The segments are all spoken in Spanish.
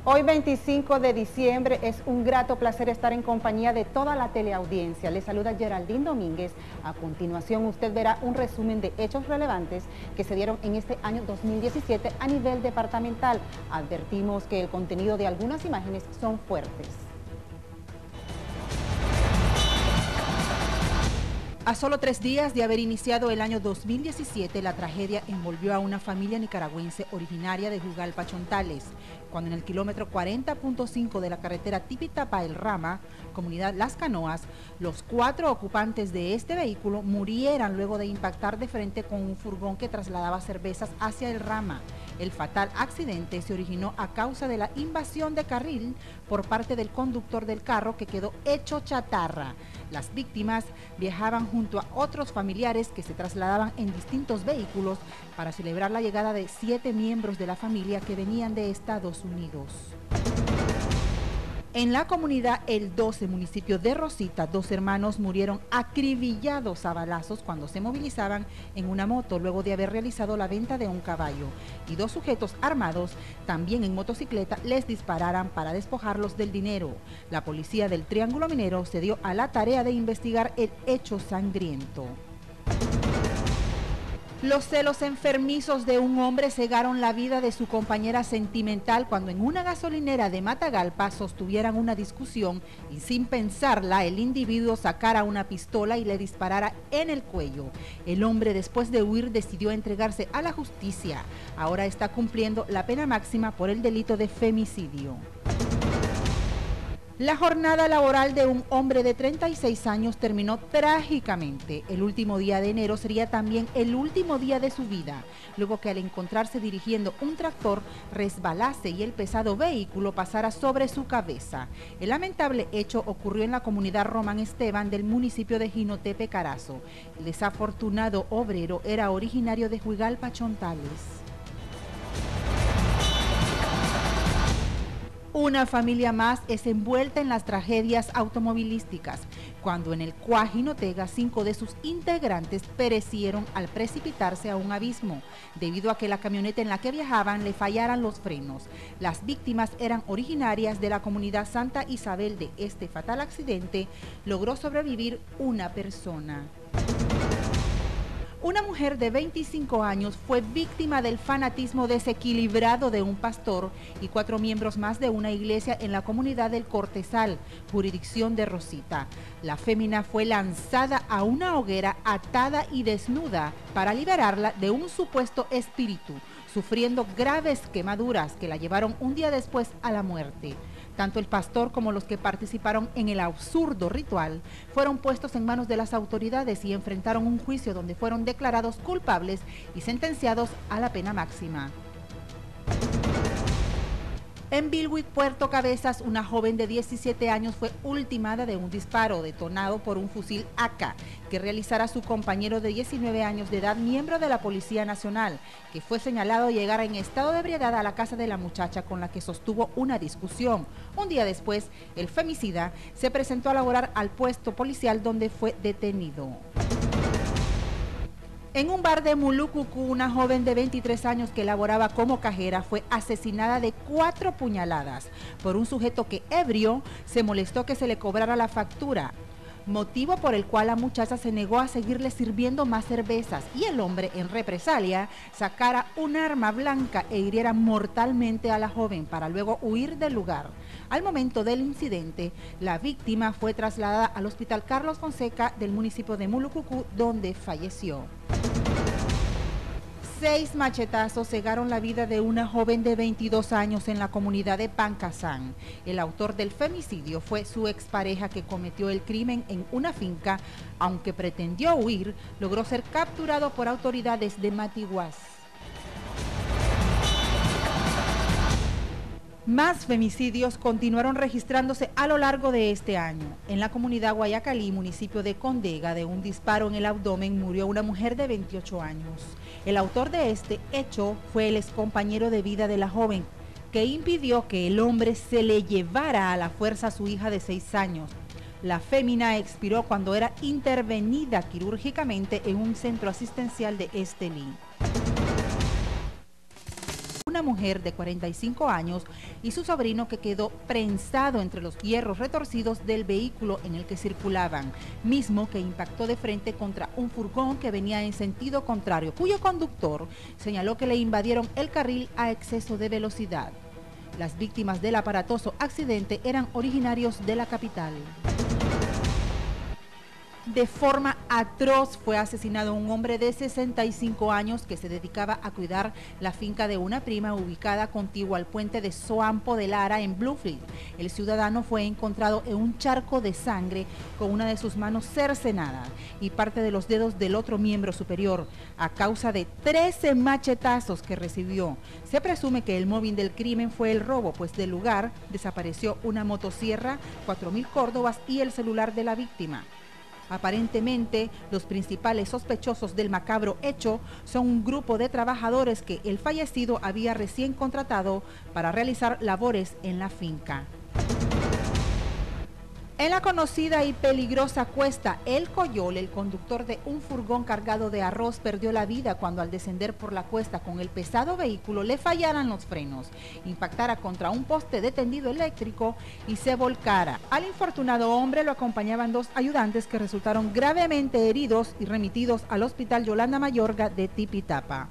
Hoy 25 de diciembre es un grato placer estar en compañía de toda la teleaudiencia. Le saluda Geraldine Domínguez. A continuación usted verá un resumen de hechos relevantes que se dieron en este año 2017 a nivel departamental. Advertimos que el contenido de algunas imágenes son fuertes. A solo 3 días de haber iniciado el año 2017, la tragedia envolvió a una familia nicaragüense originaria de Juigalpa, Chontales, cuando en el kilómetro 40.5 de la carretera Tipitapa-El Rama, comunidad Las Canoas, los 4 ocupantes de este vehículo murieran luego de impactar de frente con un furgón que trasladaba cervezas hacia El Rama. El fatal accidente se originó a causa de la invasión de carril por parte del conductor del carro, que quedó hecho chatarra. Las víctimas viajaban junto a otros familiares que se trasladaban en distintos vehículos para celebrar la llegada de 7 miembros de la familia que venían de Estados Unidos. En la comunidad El 12, municipio de Rosita, 2 hermanos murieron acribillados a balazos cuando se movilizaban en una moto luego de haber realizado la venta de un caballo, y 2 sujetos armados, también en motocicleta, les dispararan para despojarlos del dinero. La policía del Triángulo Minero se dio a la tarea de investigar el hecho sangriento. Los celos enfermizos de un hombre cegaron la vida de su compañera sentimental cuando en una gasolinera de Matagalpa sostuvieran una discusión y, sin pensarla, el individuo sacara una pistola y le disparara en el cuello. El hombre, después de huir, decidió entregarse a la justicia. Ahora está cumpliendo la pena máxima por el delito de femicidio. La jornada laboral de un hombre de 36 años terminó trágicamente. El último día de enero sería también el último día de su vida, luego que al encontrarse dirigiendo un tractor resbalase y el pesado vehículo pasara sobre su cabeza. El lamentable hecho ocurrió en la comunidad Román Esteban del municipio de Jinotepe, Carazo. El desafortunado obrero era originario de Juigalpa, Chontales. Una familia más es envuelta en las tragedias automovilísticas, cuando en el Cuá Jinotega 5 de sus integrantes perecieron al precipitarse a un abismo, debido a que la camioneta en la que viajaban le fallaran los frenos. Las víctimas eran originarias de la comunidad Santa Isabel. De este fatal accidente logró sobrevivir una persona. Una mujer de 25 años fue víctima del fanatismo desequilibrado de un pastor y 4 miembros más de una iglesia en la comunidad del Cortesal, jurisdicción de Rosita. La fémina fue lanzada a una hoguera atada y desnuda para liberarla de un supuesto espíritu, sufriendo graves quemaduras que la llevaron un día después a la muerte. Tanto el pastor como los que participaron en el absurdo ritual fueron puestos en manos de las autoridades y enfrentaron un juicio donde fueron declarados culpables y sentenciados a la pena máxima. En Bilwick, Puerto Cabezas, una joven de 17 años fue ultimada de un disparo detonado por un fusil AK que realizara su compañero de 19 años de edad, miembro de la Policía Nacional, que fue señalado llegar en estado de ebriedad a la casa de la muchacha con la que sostuvo una discusión. Un día después, el femicida se presentó a laborar al puesto policial donde fue detenido. En un bar de Mulucucú, una joven de 23 años que laboraba como cajera fue asesinada de 4 puñaladas por un sujeto que, ebrio, se molestó que se le cobrara la factura, motivo por el cual la muchacha se negó a seguirle sirviendo más cervezas, y el hombre, en represalia, sacara un arma blanca e hiriera mortalmente a la joven para luego huir del lugar. Al momento del incidente, la víctima fue trasladada al Hospital Carlos Fonseca del municipio de Mulucucú, donde falleció. 6 machetazos cegaron la vida de una joven de 22 años en la comunidad de Pancasán. El autor del femicidio fue su expareja, que cometió el crimen en una finca. Aunque pretendió huir, logró ser capturado por autoridades de Matiguás. Más femicidios continuaron registrándose a lo largo de este año. En la comunidad Guayacalí, municipio de Condega, de un disparo en el abdomen murió una mujer de 28 años. El autor de este hecho fue el excompañero de vida de la joven, que impidió que el hombre se le llevara a la fuerza a su hija de 6 años. La fémina expiró cuando era intervenida quirúrgicamente en un centro asistencial de Estelí. una mujer de 45 años y su sobrino, que quedó prensado entre los hierros retorcidos del vehículo en el que circulaban, mismo que impactó de frente contra un furgón que venía en sentido contrario, cuyo conductor señaló que le invadieron el carril a exceso de velocidad. Las víctimas del aparatoso accidente eran originarios de la capital. De forma atroz fue asesinado un hombre de 65 años que se dedicaba a cuidar la finca de una prima ubicada contigua al puente de Soampo de Lara en Bluefield. El ciudadano fue encontrado en un charco de sangre con una de sus manos cercenada y parte de los dedos del otro miembro superior a causa de 13 machetazos que recibió. Se presume que el móvil del crimen fue el robo, pues del lugar desapareció una motosierra, 4.000 córdobas y el celular de la víctima. Aparentemente, los principales sospechosos del macabro hecho son un grupo de trabajadores que el fallecido había recién contratado para realizar labores en la finca. En la conocida y peligrosa cuesta El Coyol, el conductor de un furgón cargado de arroz perdió la vida cuando al descender por la cuesta con el pesado vehículo le fallaran los frenos, impactara contra un poste de tendido eléctrico y se volcara. Al infortunado hombre lo acompañaban 2 ayudantes que resultaron gravemente heridos y remitidos al Hospital Yolanda Mayorga de Tipitapa.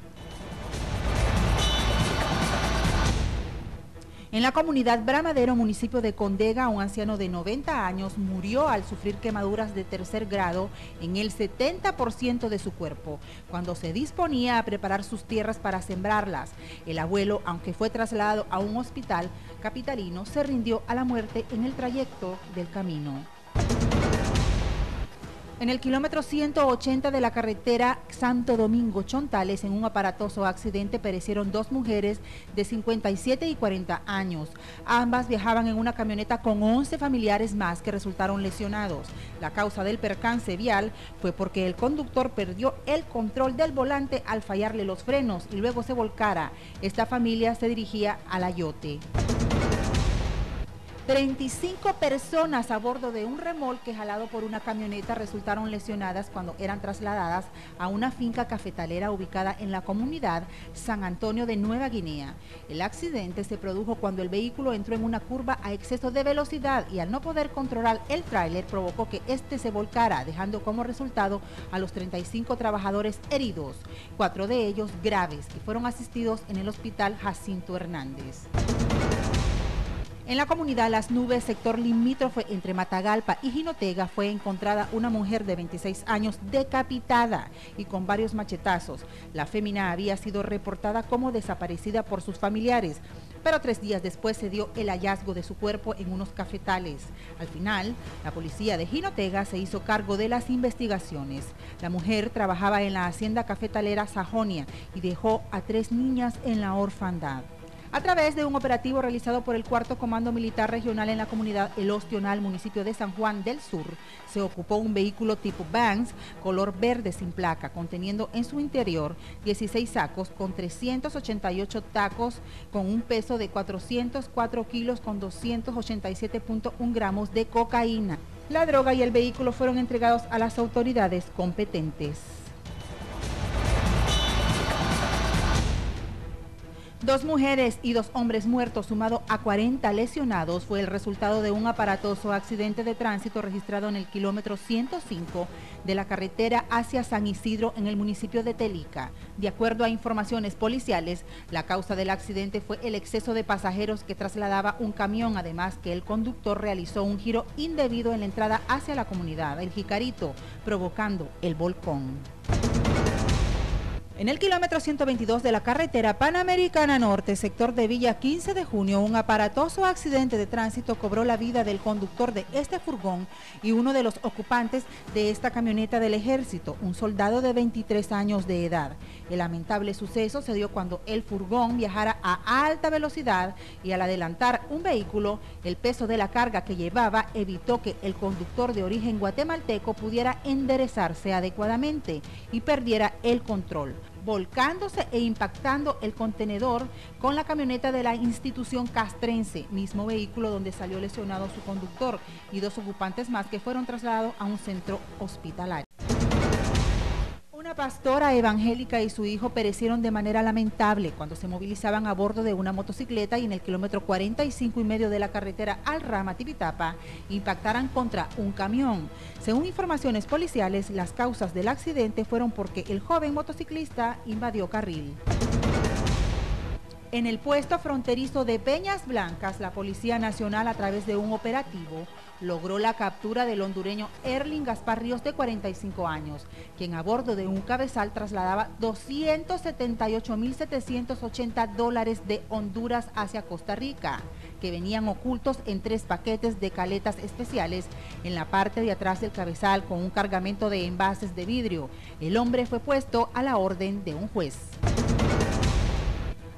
En la comunidad Bramadero, municipio de Condega, un anciano de 90 años murió al sufrir quemaduras de 3er grado en el 70% de su cuerpo, cuando se disponía a preparar sus tierras para sembrarlas. El abuelo, aunque fue trasladado a un hospital capitalino, se rindió a la muerte en el trayecto del camino. En el kilómetro 180 de la carretera Santo Domingo-Chontales, en un aparatoso accidente, perecieron 2 mujeres de 57 y 40 años. Ambas viajaban en una camioneta con 11 familiares más que resultaron lesionados. La causa del percance vial fue porque el conductor perdió el control del volante al fallarle los frenos y luego se volcara. Esta familia se dirigía al Ayote. 35 personas a bordo de un remolque jalado por una camioneta resultaron lesionadas cuando eran trasladadas a una finca cafetalera ubicada en la comunidad San Antonio de Nueva Guinea. El accidente se produjo cuando el vehículo entró en una curva a exceso de velocidad y al no poder controlar el tráiler provocó que este se volcara, dejando como resultado a los 35 trabajadores heridos, 4 de ellos graves, que fueron asistidos en el hospital Jacinto Hernández. En la comunidad Las Nubes, sector limítrofe entre Matagalpa y Jinotega, fue encontrada una mujer de 26 años decapitada y con varios machetazos. La fémina había sido reportada como desaparecida por sus familiares, pero 3 días después se dio el hallazgo de su cuerpo en unos cafetales. Al final, la policía de Jinotega se hizo cargo de las investigaciones. La mujer trabajaba en la hacienda cafetalera Sajonia y dejó a 3 niñas en la orfandad. A través de un operativo realizado por el 4º Comando Militar Regional en la comunidad El Ostional, municipio de San Juan del Sur, se ocupó un vehículo tipo Vans, color verde sin placa, conteniendo en su interior 16 sacos con 388 tacos con un peso de 404 kilos con 287.1 gramos de cocaína. La droga y el vehículo fueron entregados a las autoridades competentes. 2 mujeres y 2 hombres muertos, sumado a 40 lesionados, fue el resultado de un aparatoso accidente de tránsito registrado en el kilómetro 105 de la carretera hacia San Isidro en el municipio de Telica. De acuerdo a informaciones policiales, la causa del accidente fue el exceso de pasajeros que trasladaba un camión, además que el conductor realizó un giro indebido en la entrada hacia la comunidad El Jicarito, provocando el volcón. En el kilómetro 122 de la carretera Panamericana Norte, sector de Villa 15 de Junio, un aparatoso accidente de tránsito cobró la vida del conductor de este furgón y uno de los ocupantes de esta camioneta del Ejército, un soldado de 23 años de edad. El lamentable suceso se dio cuando el furgón viajara a alta velocidad y al adelantar un vehículo, el peso de la carga que llevaba evitó que el conductor de origen guatemalteco pudiera enderezarse adecuadamente y perdiera el control, volcándose e impactando el contenedor con la camioneta de la institución castrense, mismo vehículo donde salió lesionado su conductor y 2 ocupantes más que fueron trasladados a un centro hospitalario. Una Una pastora evangélica y su hijo perecieron de manera lamentable cuando se movilizaban a bordo de una motocicleta y en el kilómetro 45,5 de la carretera Alrama-Tipitapa impactaran contra un camión. Según informaciones policiales, las causas del accidente fueron porque el joven motociclista invadió carril. En el puesto fronterizo de Peñas Blancas, la Policía Nacional, a través de un operativo, logró la captura del hondureño Erling Gaspar Ríos, de 45 años, quien a bordo de un cabezal trasladaba $278,780 de Honduras hacia Costa Rica, que venían ocultos en 3 paquetes de caletas especiales en la parte de atrás del cabezal con un cargamento de envases de vidrio. El hombre fue puesto a la orden de un juez.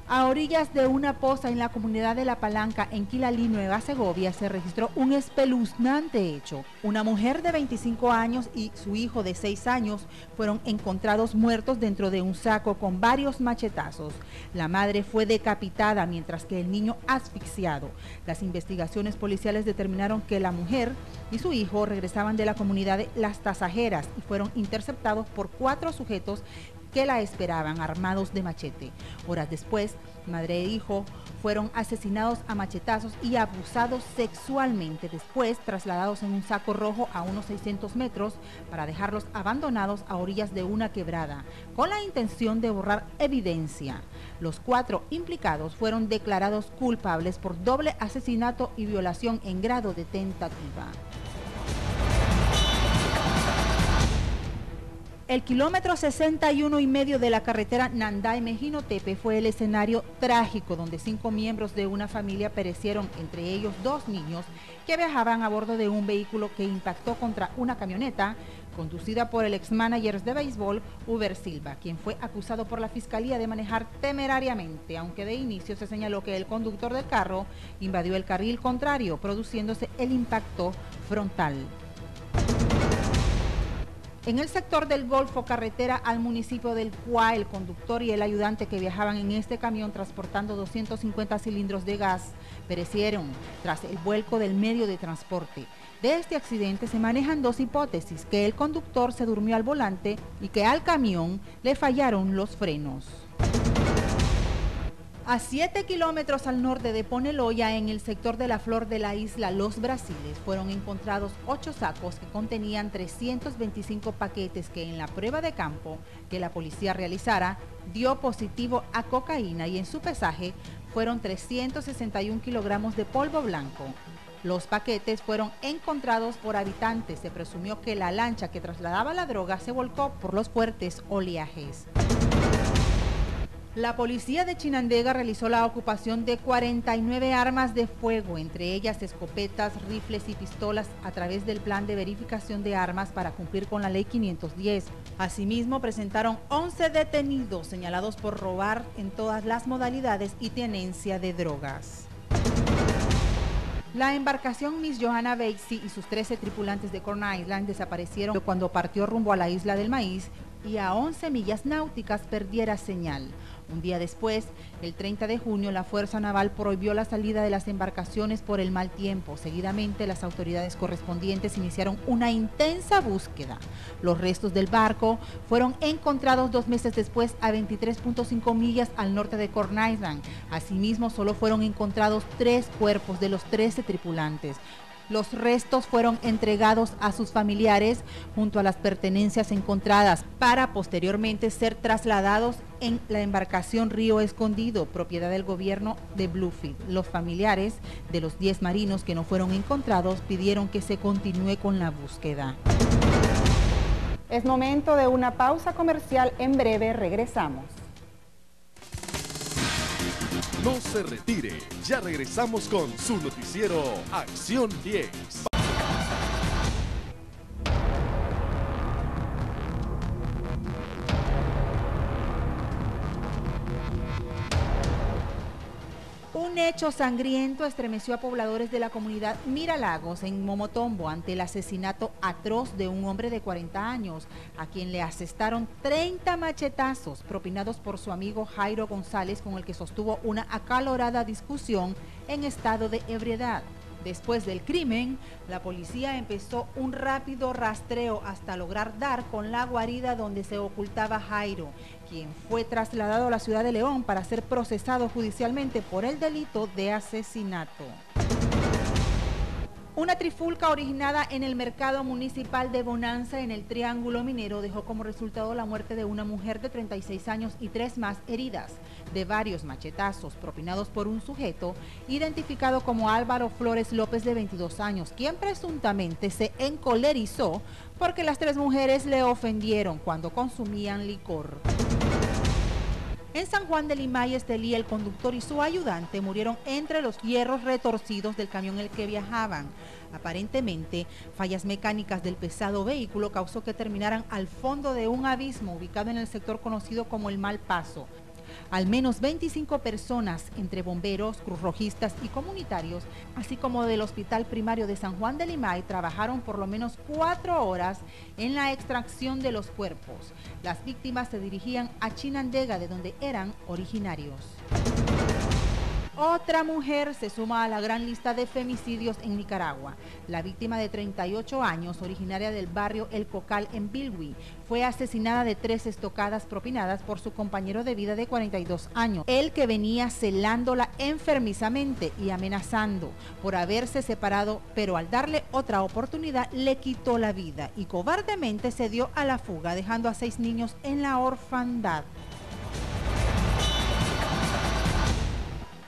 A orillas de una poza en la comunidad de La Palanca, en Quilalí, Nueva Segovia, se registró un espeluznante hecho. Una mujer de 25 años y su hijo de 6 años fueron encontrados muertos dentro de un saco con varios machetazos. La madre fue decapitada, mientras que el niño asfixiado. Las investigaciones policiales determinaron que la mujer y su hijo regresaban de la comunidad de Las Tasajeras y fueron interceptados por 4 sujetos que la esperaban armados de machete. Horas después, madre e hijo fueron asesinados a machetazos y abusados sexualmente, después trasladados en un saco rojo a unos 600 metros para dejarlos abandonados a orillas de una quebrada, con la intención de borrar evidencia. Los 4 implicados fueron declarados culpables por doble asesinato y violación en grado de tentativa. El kilómetro 61,5 de la carretera Nanday-Mejinotepe fue el escenario trágico donde 5 miembros de una familia perecieron, entre ellos 2 niños que viajaban a bordo de un vehículo que impactó contra una camioneta conducida por el ex-manager de béisbol Uber Silva, quien fue acusado por la fiscalía de manejar temerariamente, aunque de inicio se señaló que el conductor del carro invadió el carril contrario, produciéndose el impacto frontal. En el sector del Golfo, carretera al municipio del Cuá, el conductor y el ayudante que viajaban en este camión transportando 250 cilindros de gas perecieron tras el vuelco del medio de transporte. De este accidente se manejan 2 hipótesis: que el conductor se durmió al volante y que al camión le fallaron los frenos. A 7 kilómetros al norte de Poneloya, en el sector de la Flor de la isla Los Brasiles, fueron encontrados 8 sacos que contenían 325 paquetes que en la prueba de campo que la policía realizara dio positivo a cocaína, y en su pesaje fueron 361 kilogramos de polvo blanco. Los paquetes fueron encontrados por habitantes. Se presumió que la lancha que trasladaba la droga se volcó por los fuertes oleajes. La policía de Chinandega realizó la ocupación de 49 armas de fuego, entre ellas escopetas, rifles y pistolas, a través del plan de verificación de armas para cumplir con la ley 510. Asimismo, presentaron 11 detenidos señalados por robar en todas las modalidades y tenencia de drogas. La embarcación Miss Johanna Batesy y sus 13 tripulantes de Corn Island desaparecieron cuando partió rumbo a la Isla del Maíz y a 11 millas náuticas perdiera señal. Un día después, el 30 de junio, la Fuerza Naval prohibió la salida de las embarcaciones por el mal tiempo. Seguidamente, las autoridades correspondientes iniciaron una intensa búsqueda. Los restos del barco fueron encontrados 2 meses después a 23.5 millas al norte de Corn Island. Asimismo, solo fueron encontrados 3 cuerpos de los 13 tripulantes. Los restos fueron entregados a sus familiares junto a las pertenencias encontradas para posteriormente ser trasladados en la embarcación Río Escondido, propiedad del gobierno de Bluefield. Los familiares de los 10 marinos que no fueron encontrados pidieron que se continúe con la búsqueda. Es momento de una pausa comercial. En breve regresamos. No se retire, ya regresamos con su noticiero Acción 10. Un hecho sangriento estremeció a pobladores de la comunidad Miralagos en Momotombo ante el asesinato atroz de un hombre de 40 años, a quien le asestaron 30 machetazos propinados por su amigo Jairo González, con el que sostuvo una acalorada discusión en estado de ebriedad. Después del crimen, la policía empezó un rápido rastreo hasta lograr dar con la guarida donde se ocultaba Jairo, quien fue trasladado a la ciudad de León para ser procesado judicialmente por el delito de asesinato. Una trifulca originada en el mercado municipal de Bonanza en el Triángulo Minero dejó como resultado la muerte de una mujer de 36 años y 3 más heridas, de varios machetazos propinados por un sujeto identificado como Álvaro Flores López, de 22 años, quien presuntamente se encolerizó porque las 3 mujeres le ofendieron cuando consumían licor. En San Juan de Limay, Estelí, el conductor y su ayudante murieron entre los hierros retorcidos del camión en el que viajaban. Aparentemente, fallas mecánicas del pesado vehículo causó que terminaran al fondo de un abismo ubicado en el sector conocido como el Mal Paso. Al menos 25 personas, entre bomberos, cruzrojistas y comunitarios, así como del Hospital Primario de San Juan de Limay, trabajaron por lo menos 4 horas en la extracción de los cuerpos. Las víctimas se dirigían a Chinandega, de donde eran originarios. Otra mujer se suma a la gran lista de femicidios en Nicaragua. La víctima, de 38 años, originaria del barrio El Cocal en Bilwi, fue asesinada de 3 estocadas propinadas por su compañero de vida de 42 años, el que venía celándola enfermizamente y amenazando por haberse separado, pero al darle otra oportunidad le quitó la vida y cobardemente se dio a la fuga, dejando a 6 niños en la orfandad.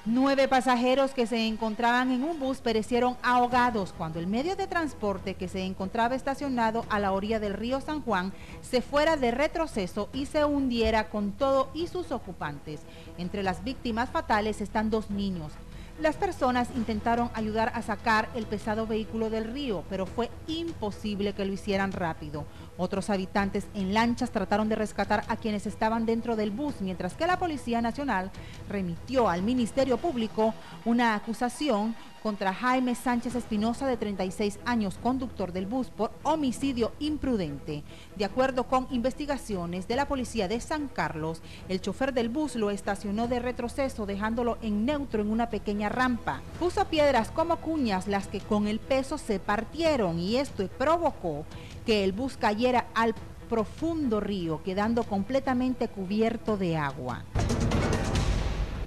9 pasajeros que se encontraban en un bus perecieron ahogados cuando el medio de transporte, que se encontraba estacionado a la orilla del río San Juan, se fuera de retroceso y se hundiera con todo y sus ocupantes. Entre las víctimas fatales están 2 niños. Las personas intentaron ayudar a sacar el pesado vehículo del río, pero fue imposible que lo hicieran rápido. Otros habitantes en lanchas trataron de rescatar a quienes estaban dentro del bus, mientras que la Policía Nacional remitió al Ministerio Público una acusación contra Jaime Sánchez Espinosa, de 36 años, conductor del bus, por homicidio imprudente. De acuerdo con investigaciones de la Policía de San Carlos, el chofer del bus lo estacionó de retroceso, dejándolo en neutro en una pequeña rampa. Puso piedras como cuñas, las que con el peso se partieron, y esto provocó que el bus cayera al profundo río, quedando completamente cubierto de agua.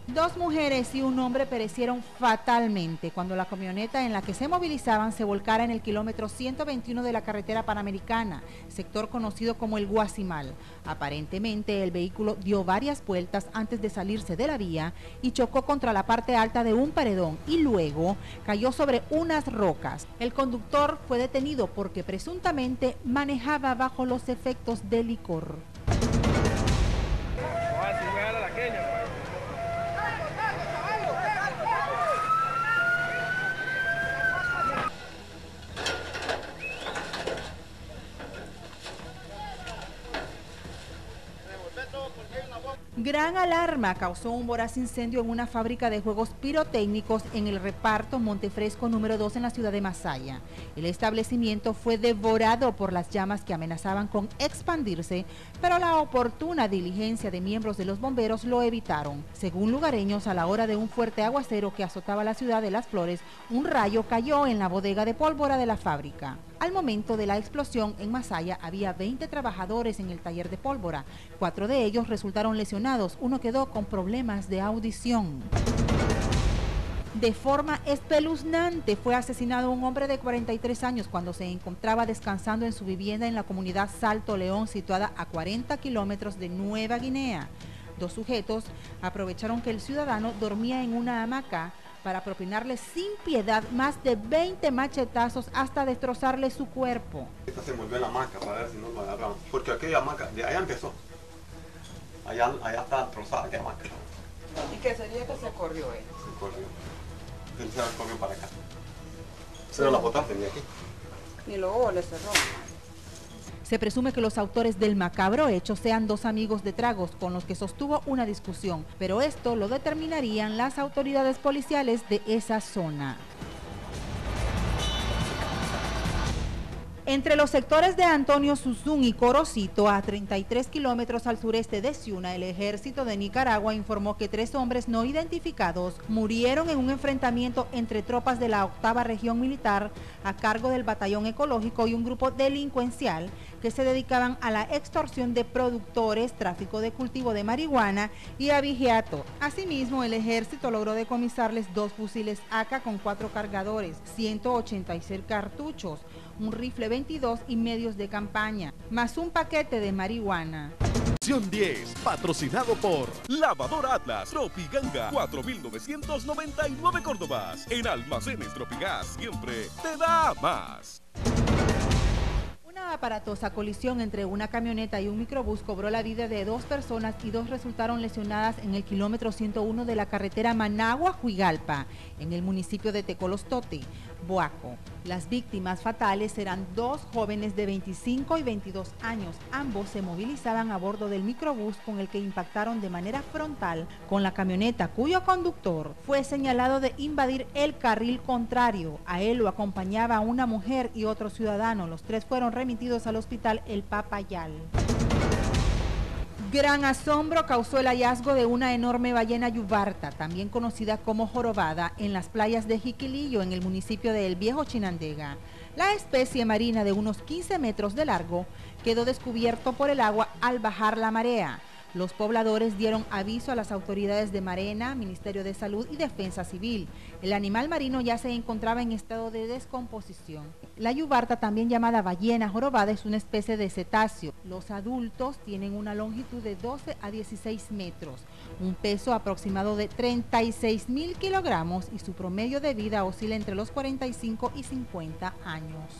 2 mujeres y un hombre perecieron fatalmente cuando la camioneta en la que se movilizaban se volcara en el kilómetro 121 de la carretera panamericana, sector conocido como el Guasimal. Aparentemente, el vehículo dio varias vueltas antes de salirse de la vía y chocó contra la parte alta de un paredón y luego cayó sobre unas rocas. El conductor fue detenido porque presuntamente manejaba bajo los efectos de licor. Gran alarma causó un voraz incendio en una fábrica de juegos pirotécnicos en el reparto Montefresco número 2 en la ciudad de Masaya. El establecimiento fue devorado por las llamas que amenazaban con expandirse, pero la oportuna diligencia de miembros de los bomberos lo evitaron. Según lugareños, a la hora de un fuerte aguacero que azotaba la ciudad de Las Flores, un rayo cayó en la bodega de pólvora de la fábrica. Al momento de la explosión en Masaya había 20 trabajadores en el taller de pólvora. 4 de ellos resultaron lesionados, uno quedó con problemas de audición. De forma espeluznante fue asesinado un hombre de 43 años cuando se encontraba descansando en su vivienda en la comunidad Salto León, situada a 40 kilómetros de Nueva Guinea. 2 sujetos aprovecharon que el ciudadano dormía en una hamaca para propinarle sin piedad más de 20 machetazos hasta destrozarle su cuerpo. Se envolvió en la hamaca para ver si no lo agarraban, porque aquella hamaca, de allá empezó. Allá está destrozada aquella hamaca. ¿Y qué sería que se corrió él? Se corrió. Él se corrió para acá. Se la botaste, ni aquí. Ni luego le cerró. Se presume que los autores del macabro hecho sean 2 amigos de tragos con los que sostuvo una discusión, pero esto lo determinarían las autoridades policiales de esa zona. Entre los sectores de Antonio Susún y Corocito, a 33 kilómetros al sureste de Ciuna, el ejército de Nicaragua informó que 3 hombres no identificados murieron en un enfrentamiento entre tropas de la 8ª Región Militar a cargo del Batallón Ecológico y un grupo delincuencial que se dedicaban a la extorsión de productores, tráfico de cultivo de marihuana y abigeato. Asimismo, el ejército logró decomisarles 2 fusiles AK con 4 cargadores, 186 cartuchos, un rifle 22 y medios de campaña, más un paquete de marihuana. Acción 10, patrocinado por Lavadora Atlas, Tropiganga, 4.999 Córdobas. En Almacenes Tropigas siempre te da más. Una aparatosa colisión entre una camioneta y un microbús cobró la vida de 2 personas y 2 resultaron lesionadas en el kilómetro 101 de la carretera Managua-Huigalpa, en el municipio de Tecolostote, Boaco. Las víctimas fatales eran 2 jóvenes de 25 y 22 años. Ambos se movilizaban a bordo del microbús con el que impactaron de manera frontal con la camioneta, cuyo conductor fue señalado de invadir el carril contrario. A él lo acompañaba una mujer y otro ciudadano. Los 3 fueron remitidos al hospital El Papayal. Gran asombro causó el hallazgo de una enorme ballena yubarta, también conocida como jorobada, en las playas de Jiquilillo, en el municipio de El Viejo Chinandega. La especie marina de unos 15 metros de largo quedó descubierto por el agua al bajar la marea. Los pobladores dieron aviso a las autoridades de Marena, Ministerio de Salud y Defensa Civil. El animal marino ya se encontraba en estado de descomposición. La yubarta, también llamada ballena jorobada, es una especie de cetáceo. Los adultos tienen una longitud de 12 a 16 metros, un peso aproximado de 36.000 kilogramos y su promedio de vida oscila entre los 45 y 50 años.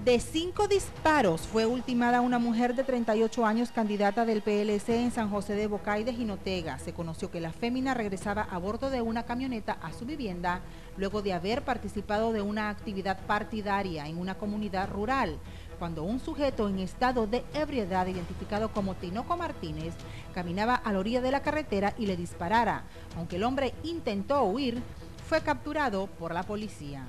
De 5 disparos fue ultimada una mujer de 38 años, candidata del PLC en San José de Bocay de Jinotega. Se conoció que la fémina regresaba a bordo de una camioneta a su vivienda luego de haber participado de una actividad partidaria en una comunidad rural, cuando un sujeto en estado de ebriedad, identificado como Tinoco Martínez, caminaba a la orilla de la carretera y le disparara. Aunque el hombre intentó huir, fue capturado por la policía.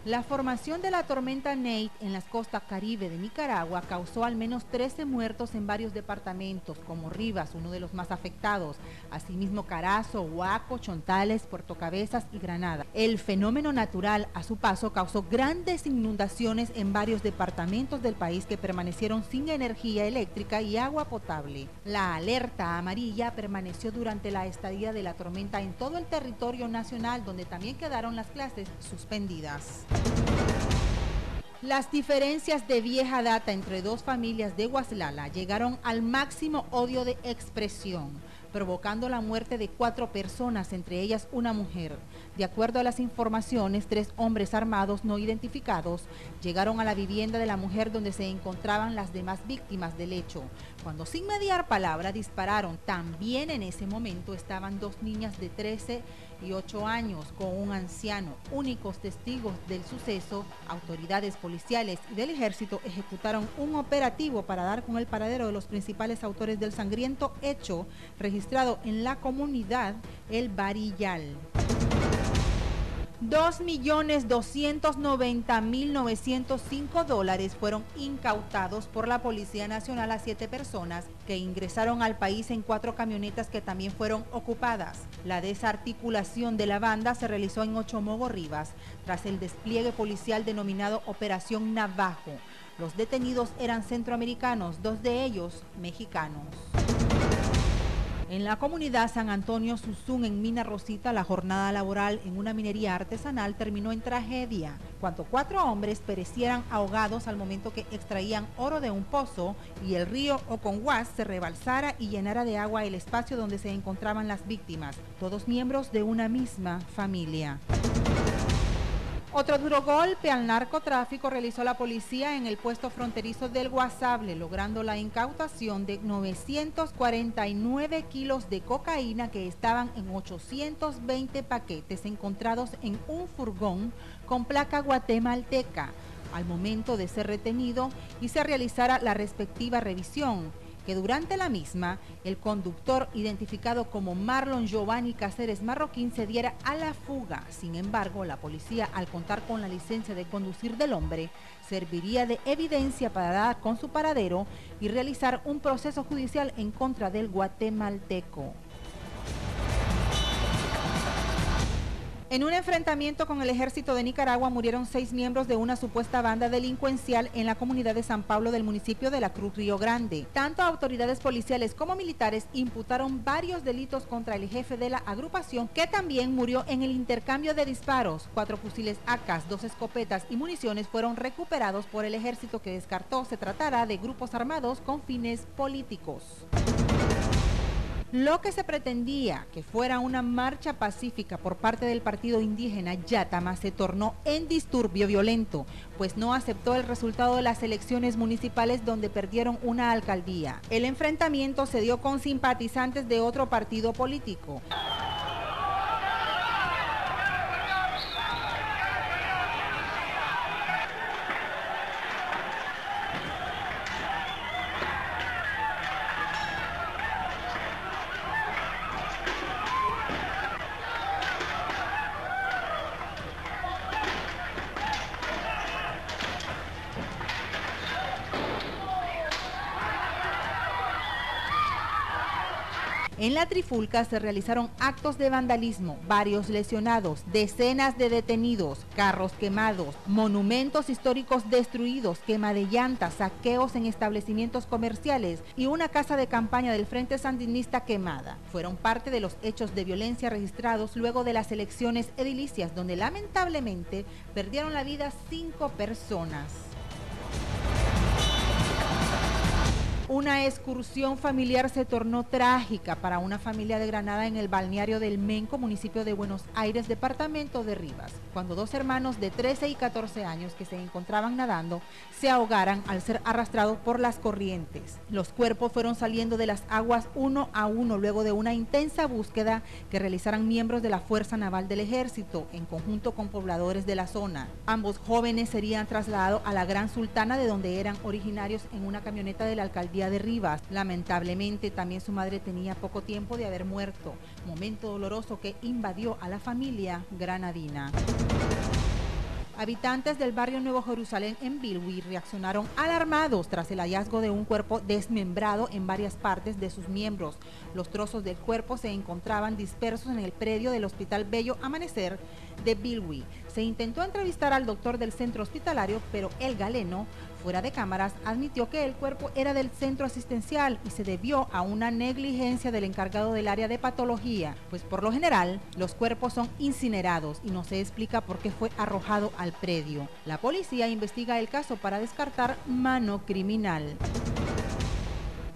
La formación de la tormenta Nate en las costas caribe de Nicaragua causó al menos 13 muertos en varios departamentos, como Rivas, uno de los más afectados, asimismo Carazo, Huaco, Chontales, Puerto Cabezas y Granada. El fenómeno natural, a su paso, causó grandes inundaciones en varios departamentos del país que permanecieron sin energía eléctrica y agua potable. La alerta amarilla permaneció durante la estadía de la tormenta en todo el territorio nacional, donde también quedaron las clases suspendidas. Las diferencias de vieja data entre 2 familias de Guaslala llegaron al máximo odio de expresión, provocando la muerte de 4 personas, entre ellas una mujer. De acuerdo a las informaciones, 3 hombres armados no identificados llegaron a la vivienda de la mujer donde se encontraban las demás víctimas del hecho, cuando sin mediar palabra dispararon. También en ese momento estaban 2 niñas de 13 y 8 años con un anciano. Únicos testigos del suceso, autoridades policiales y del ejército ejecutaron un operativo para dar con el paradero de los principales autores del sangriento hecho registrado en la comunidad El Barillal. $2.290.905 fueron incautados por la Policía Nacional a 7 personas que ingresaron al país en 4 camionetas que también fueron ocupadas. La desarticulación de la banda se realizó en Ochomogo, Rivas, tras el despliegue policial denominado Operación Navajo. Los detenidos eran centroamericanos, 2 de ellos mexicanos. En la comunidad San Antonio Susún, en Mina Rosita, la jornada laboral en una minería artesanal terminó en tragedia, cuando 4 hombres perecieran ahogados al momento que extraían oro de un pozo y el río Oconguas se rebalsara y llenara de agua el espacio donde se encontraban las víctimas, todos miembros de una misma familia. Otro duro golpe al narcotráfico realizó la policía en el puesto fronterizo del Guasable, logrando la incautación de 949 kilos de cocaína que estaban en 820 paquetes encontrados en un furgón con placa guatemalteca, al momento de ser retenido y se realizara la respectiva revisión. que durante la misma el conductor, identificado como Marlon Giovanni Cáceres Marroquín, se diera a la fuga. Sin embargo, la policía, al contar con la licencia de conducir del hombre, serviría de evidencia para dar con su paradero y realizar un proceso judicial en contra del guatemalteco. En un enfrentamiento con el ejército de Nicaragua murieron 6 miembros de una supuesta banda delincuencial en la comunidad de San Pablo del municipio de La Cruz, Río Grande. Tanto autoridades policiales como militares imputaron varios delitos contra el jefe de la agrupación, que también murió en el intercambio de disparos. 4 fusiles AK, 2 escopetas y municiones fueron recuperados por el ejército, que descartó se tratará de grupos armados con fines políticos. Lo que se pretendía que fuera una marcha pacífica por parte del partido indígena Yátama se tornó en disturbio violento, pues no aceptó el resultado de las elecciones municipales, donde perdieron una alcaldía. El enfrentamiento se dio con simpatizantes de otro partido político. En la trifulca se realizaron actos de vandalismo, varios lesionados, decenas de detenidos, carros quemados, monumentos históricos destruidos, quema de llantas, saqueos en establecimientos comerciales y una casa de campaña del Frente Sandinista quemada. Fueron parte de los hechos de violencia registrados luego de las elecciones edilicias, donde lamentablemente perdieron la vida 5 personas. Una excursión familiar se tornó trágica para una familia de Granada en el balneario del Menco, municipio de Buenos Aires, departamento de Rivas, cuando 2 hermanos de 13 y 14 años que se encontraban nadando se ahogaran al ser arrastrados por las corrientes. Los cuerpos fueron saliendo de las aguas uno a uno luego de una intensa búsqueda que realizaran miembros de la Fuerza Naval del Ejército en conjunto con pobladores de la zona. Ambos jóvenes serían trasladados a la Gran Sultana, de donde eran originarios, en una camioneta de la alcaldía de Rivas. Lamentablemente también su madre tenía poco tiempo de haber muerto, momento doloroso que invadió a la familia granadina. Habitantes del barrio Nuevo Jerusalén en Bilwi reaccionaron alarmados tras el hallazgo de un cuerpo desmembrado en varias partes de sus miembros. Los trozos del cuerpo se encontraban dispersos en el predio del Hospital Bello Amanecer de Bilwi. Se intentó entrevistar al doctor del centro hospitalario, pero el galeno, fuera de cámaras, admitió que el cuerpo era del centro asistencial y se debió a una negligencia del encargado del área de patología, pues por lo general los cuerpos son incinerados y no se explica por qué fue arrojado al predio. La policía investiga el caso para descartar mano criminal.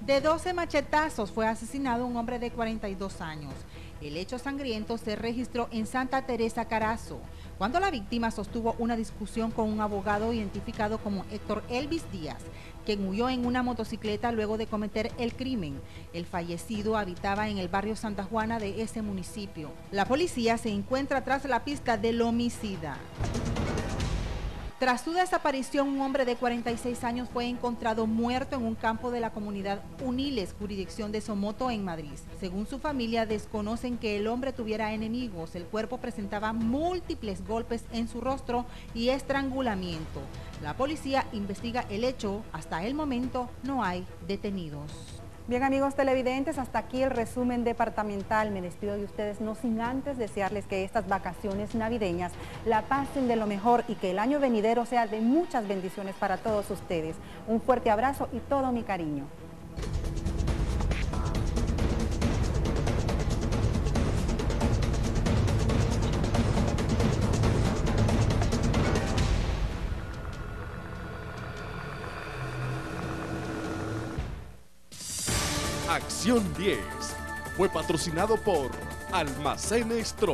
De 12 machetazos fue asesinado un hombre de 42 años. El hecho sangriento se registró en Santa Teresa Carazo, cuando la víctima sostuvo una discusión con un abogado identificado como Héctor Elvis Díaz, quien huyó en una motocicleta luego de cometer el crimen. El fallecido habitaba en el barrio Santa Juana de ese municipio. La policía se encuentra tras la pista del homicida. Tras su desaparición, un hombre de 46 años fue encontrado muerto en un campo de la comunidad Uniles, jurisdicción de Somoto, en Madrid. Según su familia, desconocen que el hombre tuviera enemigos. El cuerpo presentaba múltiples golpes en su rostro y estrangulamiento. La policía investiga el hecho. Hasta el momento no hay detenidos. Bien, amigos televidentes, hasta aquí el resumen departamental. Me despido de ustedes, no sin antes desearles que estas vacaciones navideñas la pasen de lo mejor y que el año venidero sea de muchas bendiciones para todos ustedes. Un fuerte abrazo y todo mi cariño. Acción 10 fue patrocinado por Almacenes